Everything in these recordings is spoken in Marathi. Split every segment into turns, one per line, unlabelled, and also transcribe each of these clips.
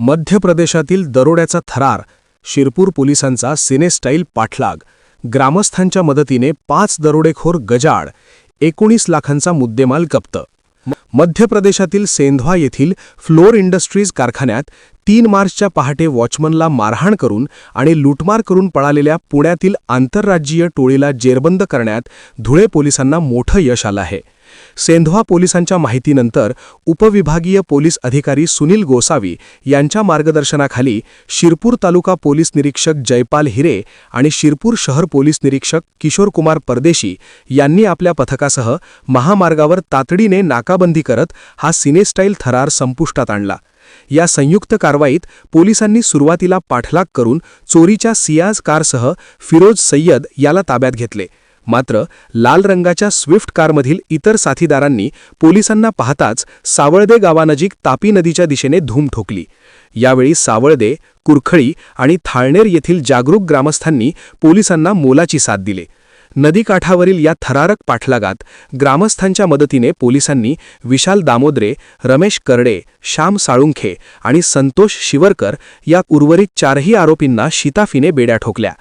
मध्य प्रदेशातील दरोड्याचा थरार, शिरपूर पोलिसांचा सिनेस्टाईल पाठलाग, ग्रामस्थांच्या मदतीने 5 दरोडेखोर गजाआड, 19 लाखांचा मुद्देमाल जप्त. मध्य प्रदेशातील सेंधवा येथील फ्लोर इंडस्ट्रीज कारखान्यात 3 मार्चच्या पहाटे वॉचमनला मारहाण करून आणि लूटमार करून पळालेल्या पुण्यातील आंतरराज्यीय टोळीला जेरबंद करण्यात धुळे पोलिसांना मोठं यश आलं आहे. सेंधवा पोलिसांच्या माहितीनंतर उपविभागीय पोलीस अधिकारी सुनील गोसावी यांच्या मार्गदर्शनाखाली शिरपूर तालुका पोलीस निरीक्षक जयपाल हिरे आणि शिरपूर शहर पोलीस निरीक्षक किशोर कुमार परदेशी यांनी आपल्या पथकासह महामार्गावर तातडीने नाकाबंदी करत हा सिनेस्टाईल थरार संपुष्टात आणला. या संयुक्त कारवाईत पोलिसांनी सुरुवातीला पाठलाग करून चोरीच्या सियाज कारसह फिरोज सय्यद याला ताब्यात घेतले. मात्र लाल रंगाच्या स्विफ्ट कारमधील इतर साथीदारांनी पोलिसांना पाहताच सावळदे गावानजीक तापी नदीच्या दिशेने धूम ठोकली. यावेळी सावळदे, कुरखळी आणि थाळनेर येथील जागरूक ग्रामस्थांनी पोलिसांना मोलाची साथ दिली. नदीकाठावरील या थरारक पाठलागात ग्रामस्थांच्या मदतीने पोलिसांनी विशाल दामोदरे, रमेश करडे, श्याम साळुंखे आणि संतोष शिवरकर या उर्वरित 4ही आरोपींना शिताफीने बेड्या ठोकल्या.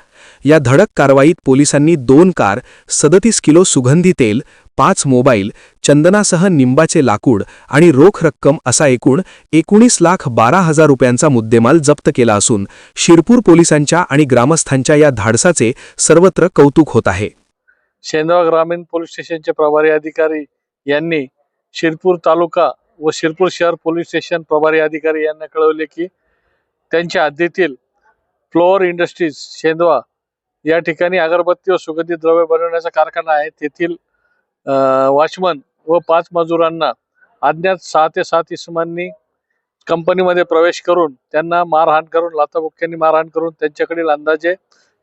या धडक कारवाईत पोलिसांनी 2 कार, 37 किलो सुगंधी तेल, 5 मोबाईल, चंदनासह निंबाचे लाकूड आणि रोख रक्कम असा एकूण 19,12,000 रुपयांचा मुद्देमाल जप्त केला असून शिरपूर पोलिसांच्या आणि ग्रामस्थांच्या या धाडसाचे सर्वत्र कौतुक होत आहे.
सेंधवा ग्रामीण पोलीस स्टेशनचे प्रभारी अधिकारी यांनी शिरपूर तालुका व शिरपूर शहर पोलीस स्टेशन प्रभारी अधिकारी यांना कळवले की त्यांच्या हद्दीतील फ्लोअर इंडस्ट्रीज सेंधवा या ठिकाणी अगरबत्ती व सुगंधी द्रव्य बनवण्याचा कारखाना आहे. तेथील वॉचमन व 5 मजुरांना अज्ञात 6 ते 7 इसमांनी कंपनीमध्ये प्रवेश करून त्यांना मारहाण करून लाथाबुक्क्यांनी मारहाण करून त्यांच्याकडील अंदाजे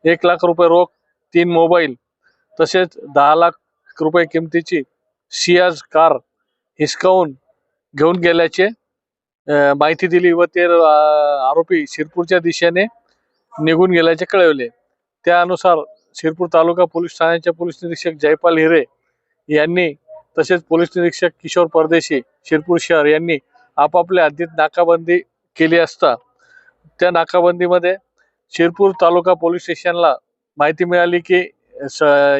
1 लाख रुपये रोख, 3 मोबाईल तसेच 10 लाख रुपये किमतीची सियाज कार हिसकावून घेऊन गेल्याचे माहिती दिली व ते आरोपी शिरपूरच्या दिशेने निघून गेल्याचे कळवले. त्यानुसार शिरपूर तालुका पोलीस ठाण्याचे पोलीस निरीक्षक जयपाल हिरे यांनी तसेच पोलीस निरीक्षक किशोर परदेशी शिरपूर शहर यांनी आपापल्या हद्दीत नाकाबंदी केली असता त्या नाकाबंदीमध्ये शिरपूर तालुका पोलीस स्टेशनला माहिती मिळाली की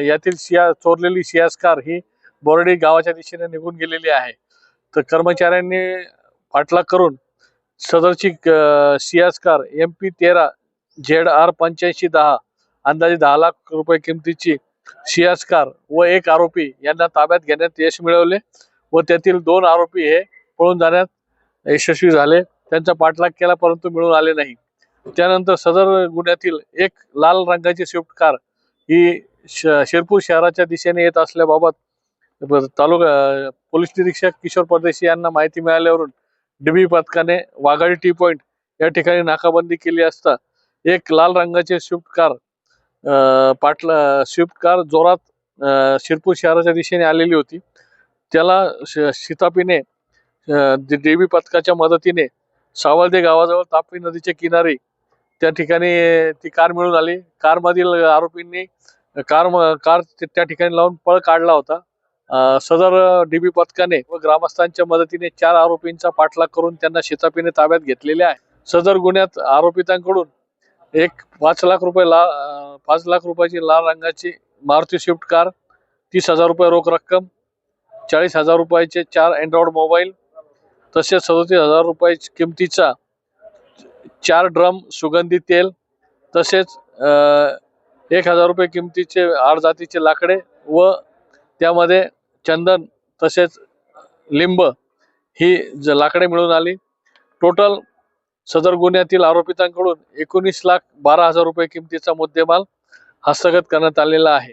यातील चोरलेली सियाज कार ही बोर्डी गावाच्या दिशेने निघून गेलेली आहे. तर कर्मचाऱ्यांनी पाठलाग करून सदरची सियाज कार MP13 ZR 8510 अंदाजे 10 लाख रुपये किमतीची सियाज कार व 1 आरोपी यांना ताब्यात घेण्यात यश मिळवले व त्यातील 2 आरोपी हे पळून जाण्यात यशस्वी झाले. त्यांचा पाठलाग केला परंतु मिळून आले नाही. त्यानंतर सदर गुन्ह्यातील 1 लाल रंगाची स्विफ्ट कार ही शिरपूर शहराच्या दिशेने येत असल्याबाबत तालुका पोलीस निरीक्षक किशोर परदेशी यांना माहिती मिळाल्यावरून डीबी पथकाने वाघाडी टी पॉइंट या ठिकाणी नाकाबंदी केली असता 1 लाल रंगाचे स्विफ्ट कार जोरात शिरपूर शहराच्या दिशेने आलेली होती. त्याला शिताफीने डीबी पथकाच्या मदतीने सावळदे गावाजवळ तापी नदीच्या किनारी त्या ठिकाणी ती कार मिळून आली. कारमधील आरोपींनी कार त्या ठिकाणी लावून पळ काढला होता. सदर डीबी पथकाने व ग्रामस्थांच्या मदतीने 4 आरोपींचा पाठलाग करून त्यांना शिताफीने ताब्यात घेतलेले आहे. सदर गुन्ह्यात आरोपितांकडून 5 लाख रुपयाची लाल रंगाची मारुती स्विफ्ट कार, 30,000 रुपये रोख रक्कम, 40,000 रुपयाचे 4 अँड्रॉइड मोबाईल तसेच 37,000 रुपये किमतीचा 4 ड्रम सुगंधी तेल तसेच 1,000 रुपये किमतीचे 8 जातीचे लाकडे व त्यामध्ये चंदन तसेच लिंब ही लाकडे मिळून आली. टोटल सदर गुन्ह्यातील आरोपितांकडून 19,12,000 रुपये किमतीचा मुद्देमाल हस्तगत करण्यात आलेला आहे.